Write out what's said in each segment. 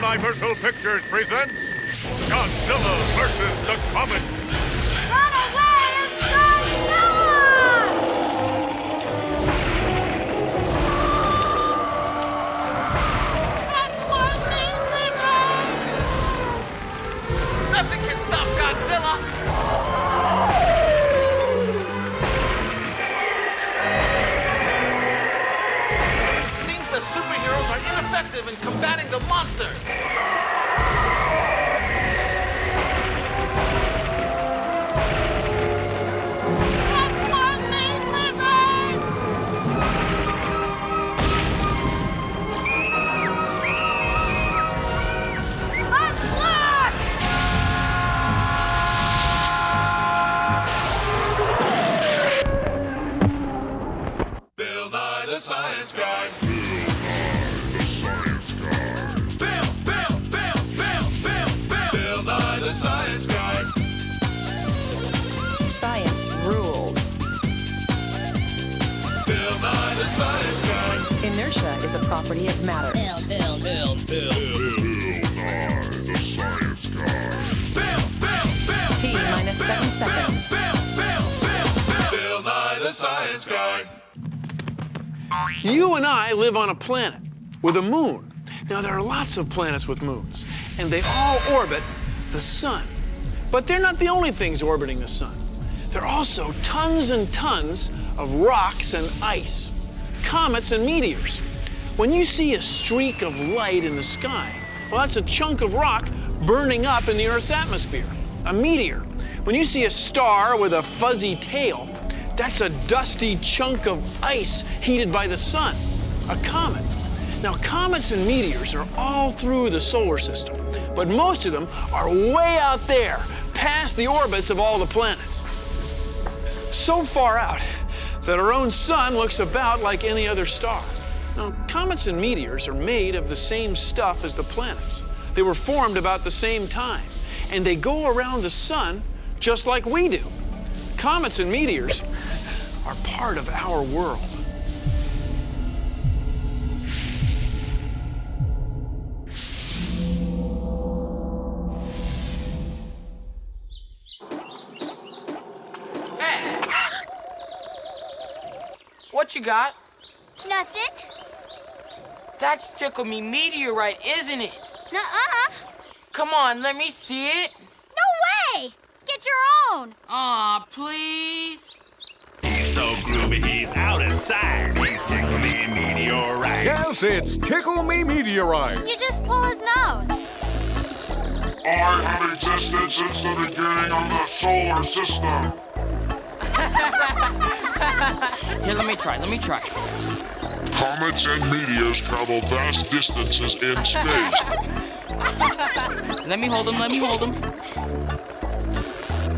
Universal Pictures presents Godzilla vs. the Comets. Run away, it's Godzilla! That's one thing bigger! Nothing can stop Godzilla! Seems the superheroes are ineffective in combating the monster. That's one thing bigger! Let's look! Bill Nye the Science Guy. Bill Nye the Science Guy. Science rules. Bill Nye the Science Guy. Inertia is a property of matter. Bill Nye the Science Guy. T minus 7 seconds. Bill Nye the Science Guy. You and I live on a planet with a moon. Now, there are lots of planets with moons, and they all orbit the sun. But they're not the only things orbiting the sun. There are also tons and tons of rocks and ice, comets and meteors. When you see a streak of light in the sky, well, that's a chunk of rock burning up in the Earth's atmosphere, a meteor. When you see a star with a fuzzy tail, that's a dusty chunk of ice heated by the sun, a comet. Now, comets and meteors are all through the solar system, but most of them are way out there, past the orbits of all the planets. So far out that our own sun looks about like any other star. Now, comets and meteors are made of the same stuff as the planets. They were formed about the same time, and they go around the sun just like we do. Comets and meteors are part of our world. Hey! What you got? Nothing? That's Tickle Me Meteorite, isn't it? Nuh-uh. Come on, let me see it. No way! Get your own. Aw, please. He's so groovy, he's out of sight. He's Tickle Me Meteorite. Yes, it's Tickle Me Meteorite. You just pull his nose. I have existed since the beginning of the solar system. Here, let me try. Comets and meteors travel vast distances in space. Let me hold him.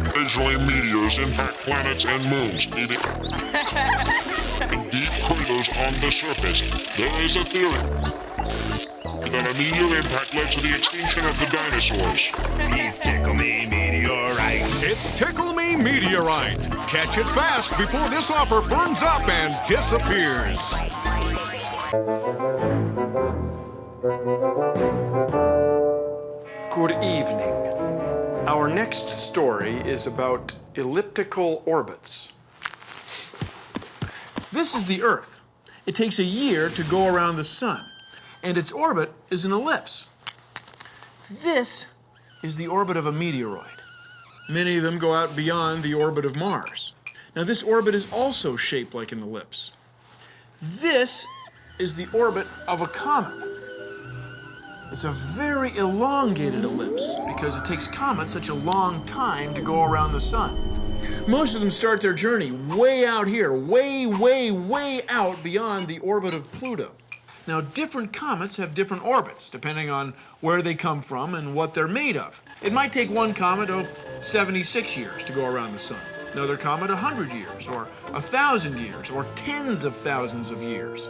Occasionally, meteors impact planets and moons, leaving deep craters on the surface. There is a theory that a meteor impact led to the extinction of the dinosaurs. He's Tickle Me Meteorite. It's Tickle Me Meteorite. Catch it fast before this offer burns up and disappears. Good evening. Our next story is about elliptical orbits. This is the Earth. It takes a year to go around the sun, and its orbit is an ellipse. This is the orbit of a meteoroid. Many of them go out beyond the orbit of Mars. Now, this orbit is also shaped like an ellipse. This is the orbit of a comet. It's a very elongated ellipse because it takes comets such a long time to go around the sun. Most of them start their journey way out here, way out beyond the orbit of Pluto. Now, different comets have different orbits depending on where they come from and what they're made of. It might take one comet 76 years to go around the sun. Another comet 100 years, or 1,000 years, or tens of thousands of years.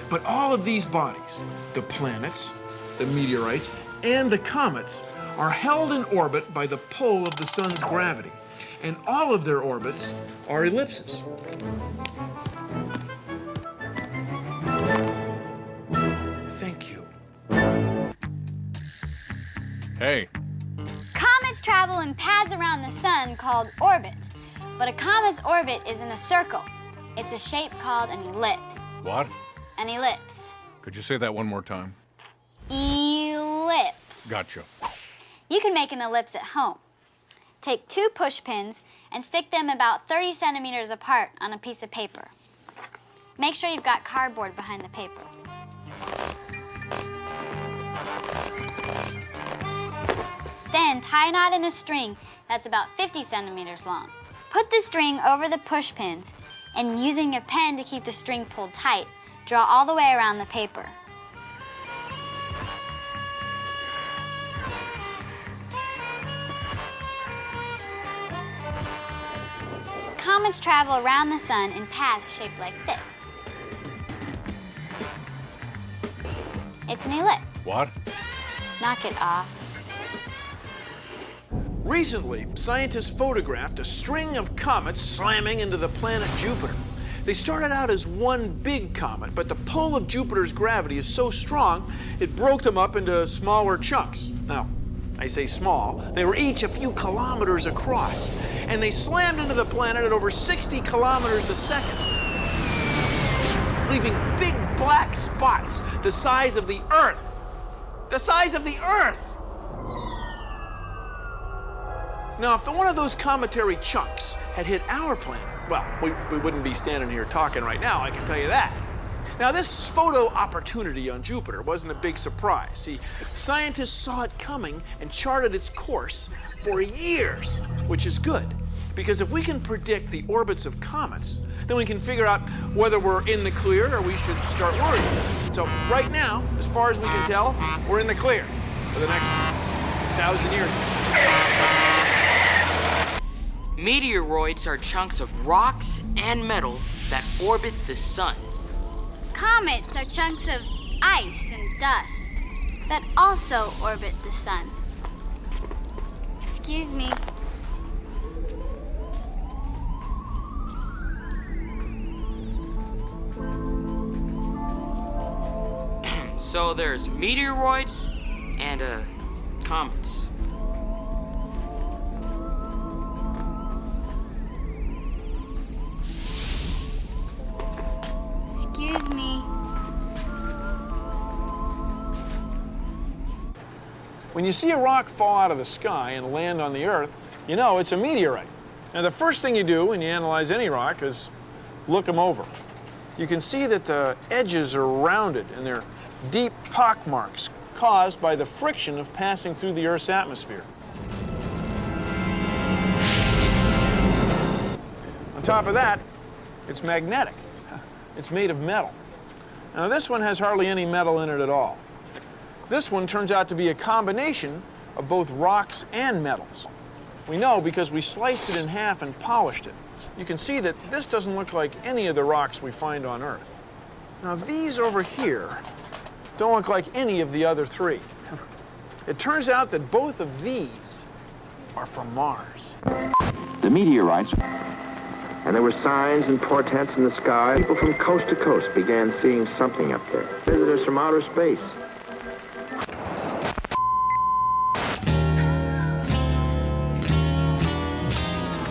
But all of these bodies, the planets, the meteorites, and the comets, are held in orbit by the pull of the sun's gravity, and all of their orbits are ellipses. Thank you. Hey, Comets travel in paths around the sun called orbits. But a comet's orbit is in a circle. It's a shape called an ellipse. what? An ellipse. Could you say that one more time? Ellipse. Gotcha. You can make an ellipse at home. Take 2 push pins and stick them about 30 centimeters apart on a piece of paper. Make sure you've got cardboard behind the paper. Then tie a knot in a string that's about 50 centimeters long. Put the string over the push pins and using a pen to keep the string pulled tight, draw all the way around the paper. Comets travel around the sun in paths shaped like this. It's an ellipse. What? Knock it off. Recently, scientists photographed a string of comets slamming into the planet Jupiter. They started out as one big comet, but the pull of Jupiter's gravity is so strong, it broke them up into smaller chunks. Now, I say small, they were each a few kilometers across, and they slammed into the planet at over 60 kilometers a second, leaving big black spots the size of the Earth. The size of the Earth! Now, if one of those cometary chunks had hit our planet, well, we wouldn't be standing here talking right now, I can tell you that. Now, this photo opportunity on Jupiter wasn't a big surprise. See, scientists saw it coming and charted its course for years, which is good, because if we can predict the orbits of comets, then we can figure out whether we're in the clear or we should start worrying. So right now, as far as we can tell, we're in the clear for the next 1,000 years or so. Meteoroids are chunks of rocks and metal that orbit the sun. Comets are chunks of ice and dust that also orbit the sun. Excuse me. So there's meteoroids and comets. Excuse me. When you see a rock fall out of the sky and land on the Earth, you know it's a meteorite. Now, the first thing you do when you analyze any rock is look them over. You can see that the edges are rounded and they're deep pock marks caused by the friction of passing through the Earth's atmosphere. On top of that, it's magnetic. It's made of metal. Now, this one has hardly any metal in it at all. This one turns out to be a combination of both rocks and metals. We know because we sliced it in half and polished it. You can see that this doesn't look like any of the rocks we find on Earth. Now, these over here don't look like any of the other 3. It turns out that both of these are from Mars. The meteorites, and there were signs and portents in the sky. People from coast to coast began seeing something up there. Visitors from outer space.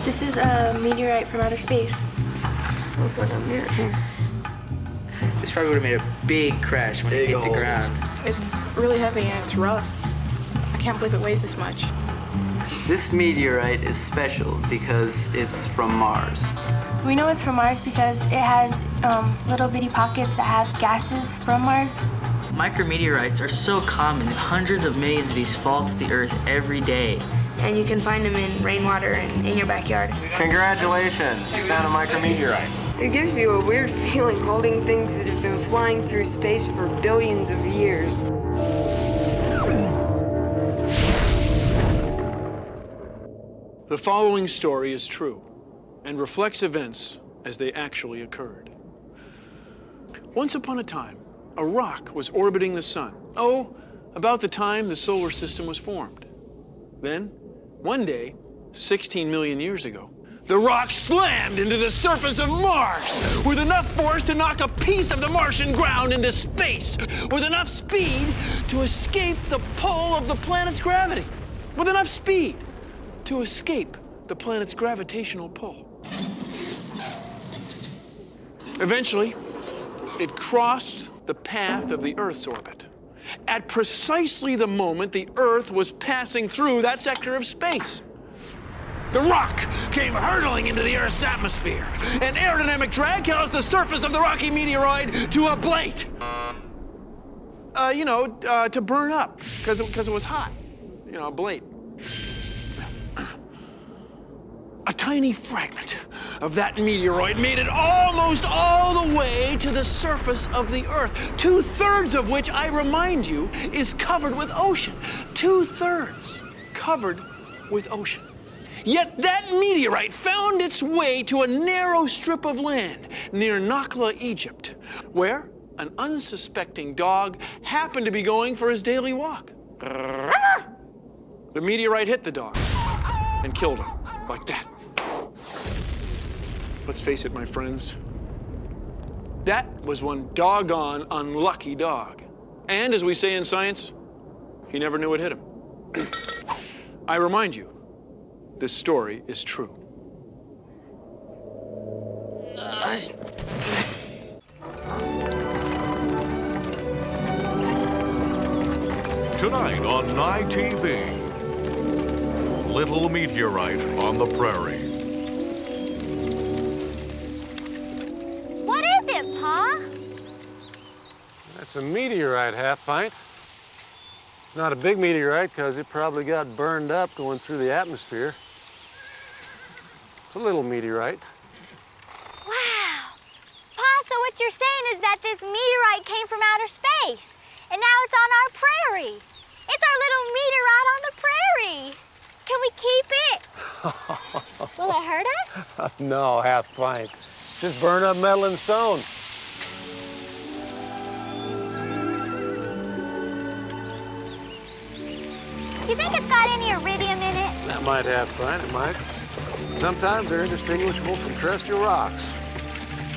This is a meteorite from outer space. Looks like a mirror. This probably would have made a big crash when it hit the ground. It's really heavy and it's rough. I can't believe it weighs this much. This meteorite is special because it's from Mars. We know it's from Mars because it has little bitty pockets that have gases from Mars. Micrometeorites are so common that hundreds of millions of these fall to the Earth every day. And you can find them in rainwater and in your backyard. Congratulations, you found a micrometeorite. It gives you a weird feeling holding things that have been flying through space for billions of years. The following story is true and reflects events as they actually occurred. Once upon a time, a rock was orbiting the sun. Oh, about the time the solar system was formed. Then, one day, 16 million years ago, The rock slammed into the surface of Mars with enough force to knock a piece of the Martian ground into space, with enough speed to escape the pull of the planet's gravity, with enough speed to escape the planet's gravitational pull. Eventually, it crossed the path of the Earth's orbit at precisely the moment the Earth was passing through that sector of space. The rock came hurtling into the Earth's atmosphere, and aerodynamic drag caused the surface of the rocky meteoroid to ablate. To burn up, because it was hot. Ablate. A tiny fragment of that meteoroid made it almost all the way to the surface of the Earth, 2/3 of which, I remind you, is covered with ocean. 2/3 covered with ocean. Yet that meteorite found its way to a narrow strip of land near Nakhla, Egypt, where an unsuspecting dog happened to be going for his daily walk. The meteorite hit the dog and killed him, like that. Let's face it, my friends, that was one doggone unlucky dog. And as we say in science, he never knew it hit him. I remind you, this story is true. Tonight on Nye TV, Little Meteorite on the Prairie. What is it, Pa? That's a meteorite, Half Pint. It's not a big meteorite because it probably got burned up going through the atmosphere. It's a little meteorite. Wow. Pa, so what you're saying is that this meteorite came from outer space, and now it's on our prairie. It's our little meteorite on the prairie. Can we keep it? Will it hurt us? No, Half Pint. Just burn up metal and stone. You think it's got any iridium in it? That might have, Pint, it might. Sometimes they're indistinguishable from terrestrial rocks.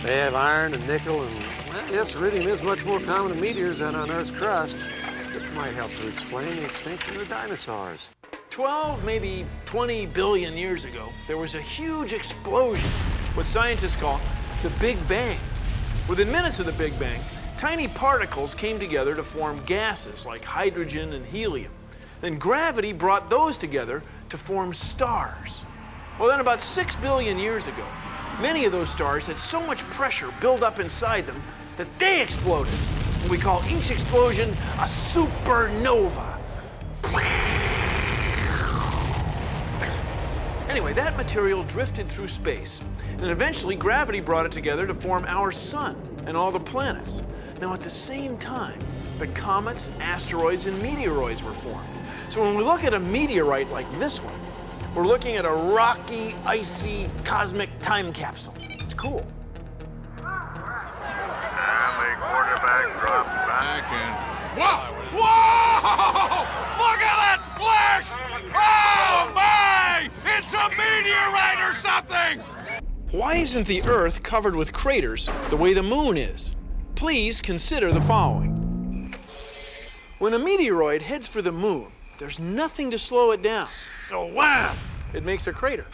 They have iron and nickel, and well, yes, iridium is much more common in meteors than on Earth's crust, which might help to explain the extinction of the dinosaurs. 12, maybe 20 billion years ago, there was a huge explosion, what scientists call the Big Bang. Within minutes of the Big Bang, tiny particles came together to form gases like hydrogen and helium. Then gravity brought those together to form stars. Well, then about 6 billion years ago, many of those stars had so much pressure built up inside them that they exploded. And we call each explosion a supernova. Anyway, that material drifted through space, and eventually gravity brought it together to form our sun and all the planets. Now, at the same time, the comets, asteroids, and meteoroids were formed. So when we look at a meteorite like this one, we're looking at a rocky, icy, cosmic time capsule. It's cool. And the quarterback drops back and... Whoa! Whoa! Look at that flash! Oh, my! It's a meteorite or something! Why isn't the Earth covered with craters the way the moon is? Please consider the following. When a meteoroid heads for the moon, there's nothing to slow it down. So wham! It makes a crater.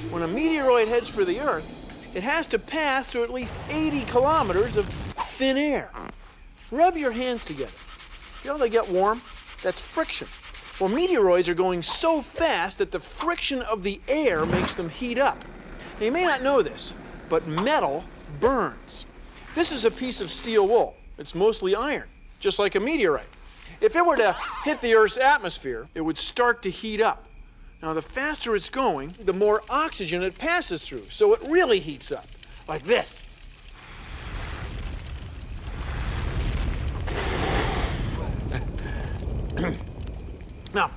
When a meteoroid heads for the Earth, it has to pass through at least 80 kilometers of thin air. Rub your hands together. You know they get warm? That's friction. Well, meteoroids are going so fast that the friction of the air makes them heat up. Now, you may not know this, but metal burns. This is a piece of steel wool. It's mostly iron, just like a meteorite. If it were to hit the Earth's atmosphere, it would start to heat up. Now, the faster it's going, the more oxygen it passes through, so it really heats up, like this. Now,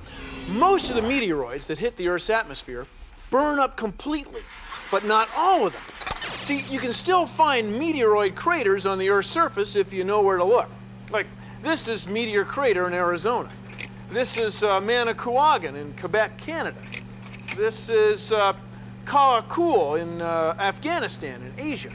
most of the meteoroids that hit the Earth's atmosphere burn up completely, but not all of them. See, you can still find meteoroid craters on the Earth's surface if you know where to look. Like, this is Meteor Crater in Arizona. This is Manicouagan in Quebec, Canada. This is Karakul in Afghanistan in Asia.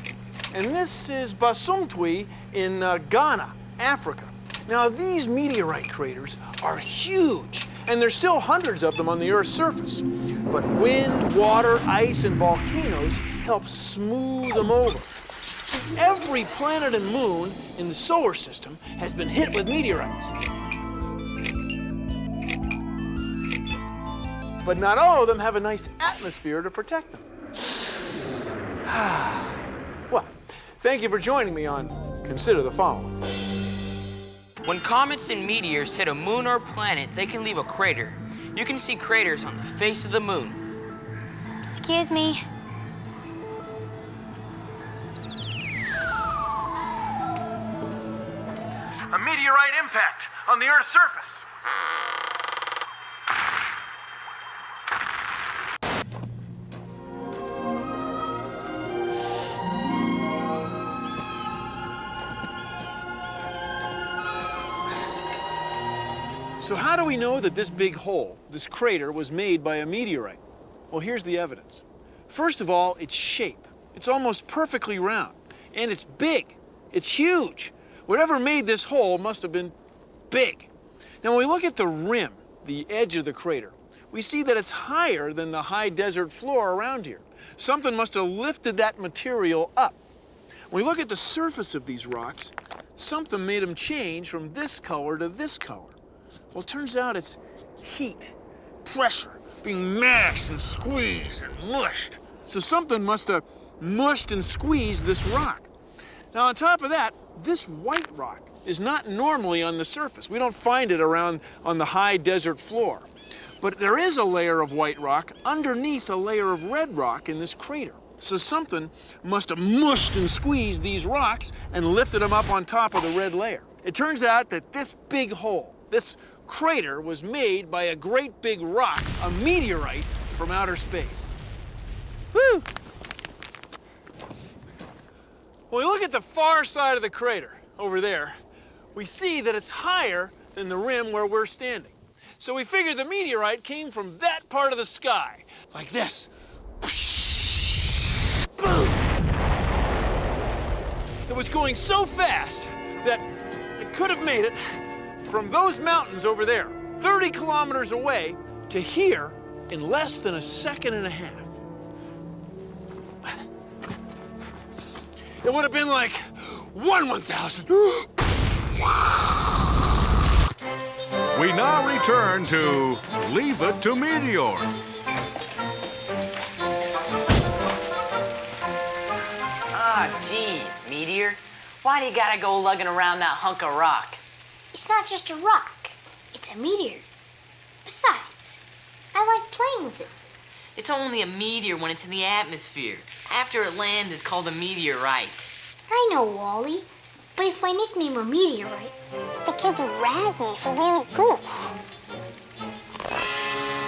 And this is Basumtwi in Ghana, Africa. Now, these meteorite craters are huge, and there's still hundreds of them on the Earth's surface. But wind, water, ice, and volcanoes help smooth them over. See, every planet and moon in the solar system has been hit with meteorites. But not all of them have a nice atmosphere to protect them. Well, thank you for joining me on Consider the Following. When comets and meteors hit a moon or planet, they can leave a crater. You can see craters on the face of the moon. Excuse me. A meteorite impact on the Earth's surface. So how do we know that this big hole, this crater, was made by a meteorite? Well, here's the evidence. First of all, its shape. It's almost perfectly round, and it's big. It's huge. Whatever made this hole must have been big. Now, when we look at the rim, the edge of the crater, we see that it's higher than the high desert floor around here. Something must have lifted that material up. When we look at the surface of these rocks, something made them change from this color to this color. Well, it turns out it's heat, pressure, being mashed and squeezed and mushed. So something must have mushed and squeezed this rock. Now, on top of that, this white rock is not normally on the surface. We don't find it around on the high desert floor. But there is a layer of white rock underneath a layer of red rock in this crater. So something must have mushed and squeezed these rocks and lifted them up on top of the red layer. It turns out that this big hole, this crater, was made by a great big rock, a meteorite from outer space. Woo! When we look at the far side of the crater, over there, we see that it's higher than the rim where we're standing. So we figured the meteorite came from that part of the sky, like this. Boom! It was going so fast that it could have made it from those mountains over there, 30 kilometers away, to here in less than a second and a half. It would have been like 1/1000. We now return to Leave It to Meteors. Ah, geez, Meteor. Why do you gotta go lugging around that hunk of rock? It's not just a rock. It's a meteor. Besides, I like playing with it. It's only a meteor when it's in the atmosphere. After it lands, it's called a meteorite. I know, Wally. But if my nickname were Meteorite, the kids would razz me for being a goof.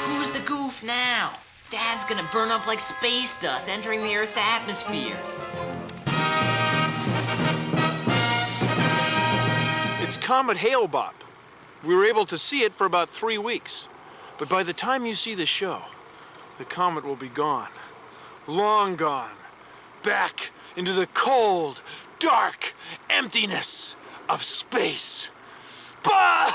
Who's the goof now? Dad's gonna burn up like space dust entering the Earth's atmosphere. It's Comet Hale-Bopp. We were able to see it for about 3 weeks. But by the time you see the show, the comet will be gone. Long gone. Back into the cold, dark emptiness of space. Bah!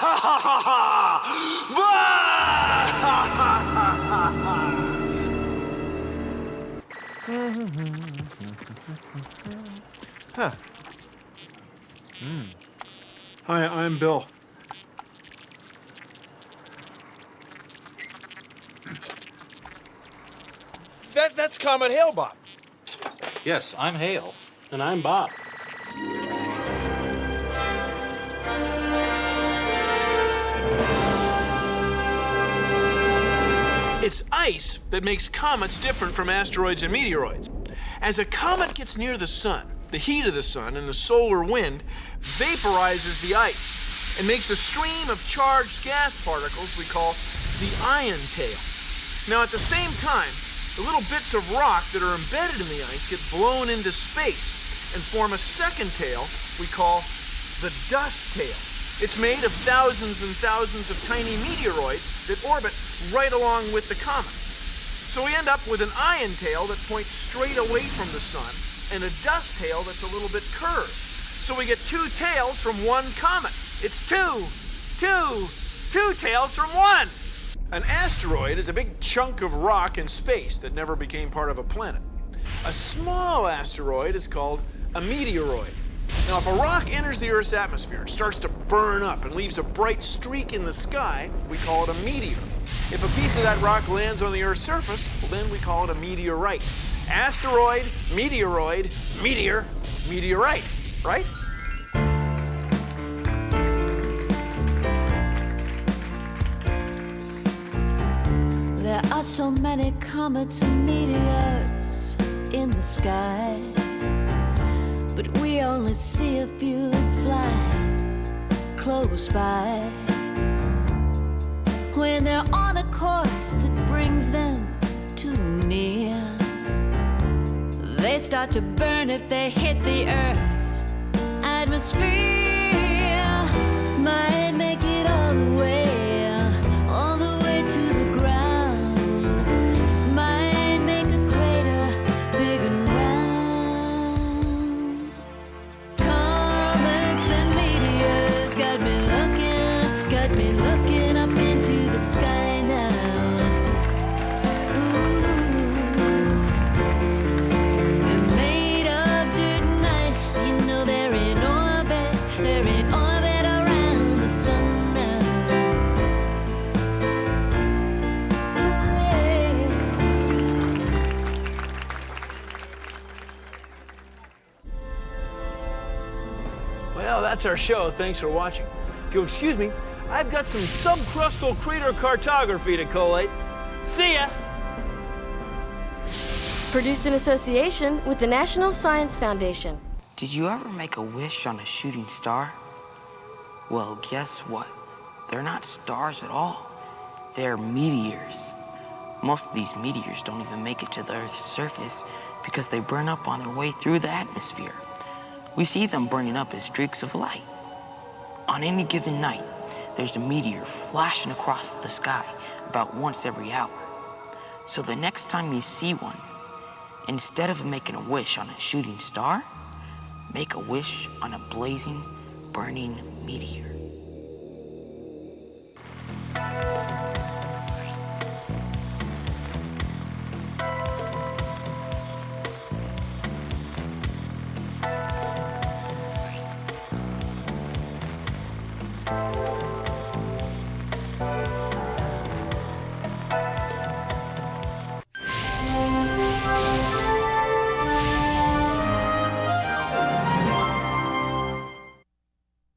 Huh. Hi, I'm Bill. That's Comet Hale-Bopp. Yes, I'm Hale. And I'm Bob. It's ice that makes comets different from asteroids and meteoroids. As a comet gets near the sun, the heat of the sun and the solar wind vaporizes the ice and makes a stream of charged gas particles we call the ion tail. Now, at the same time, the little bits of rock that are embedded in the ice get blown into space and form a second tail we call the dust tail. It's made of thousands and thousands of tiny meteoroids that orbit right along with the comet. So we end up with an ion tail that points straight away from the sun and a dust tail that's a little bit curved. So we get two tails from one comet. It's two tails from one. An asteroid is a big chunk of rock in space that never became part of a planet. A small asteroid is called a meteoroid. Now, if a rock enters the Earth's atmosphere and starts to burn up and leaves a bright streak in the sky, we call it a meteor. If a piece of that rock lands on the Earth's surface, well, then we call it a meteorite. Asteroid, meteoroid, meteor, meteorite, right? There are so many comets and meteors in the sky, but we only see a few that fly close by. When they're on a course that brings them too near, they start to burn if they hit the Earth's atmosphere. Might make it all the way to the ground. Might make a crater big and round. Comets and meteors got me looking up into the sky now. Well, that's our show. Thanks for watching. If you'll excuse me, I've got some subcrustal crater cartography to collate. See ya! Produced in association with the National Science Foundation. Did you ever make a wish on a shooting star? Well, guess what? They're not stars at all. They're meteors. Most of these meteors don't even make it to the Earth's surface because they burn up on their way through the atmosphere. We see them burning up as streaks of light. On any given night, there's a meteor flashing across the sky about once every hour. So the next time you see one, instead of making a wish on a shooting star, make a wish on a blazing, burning meteor.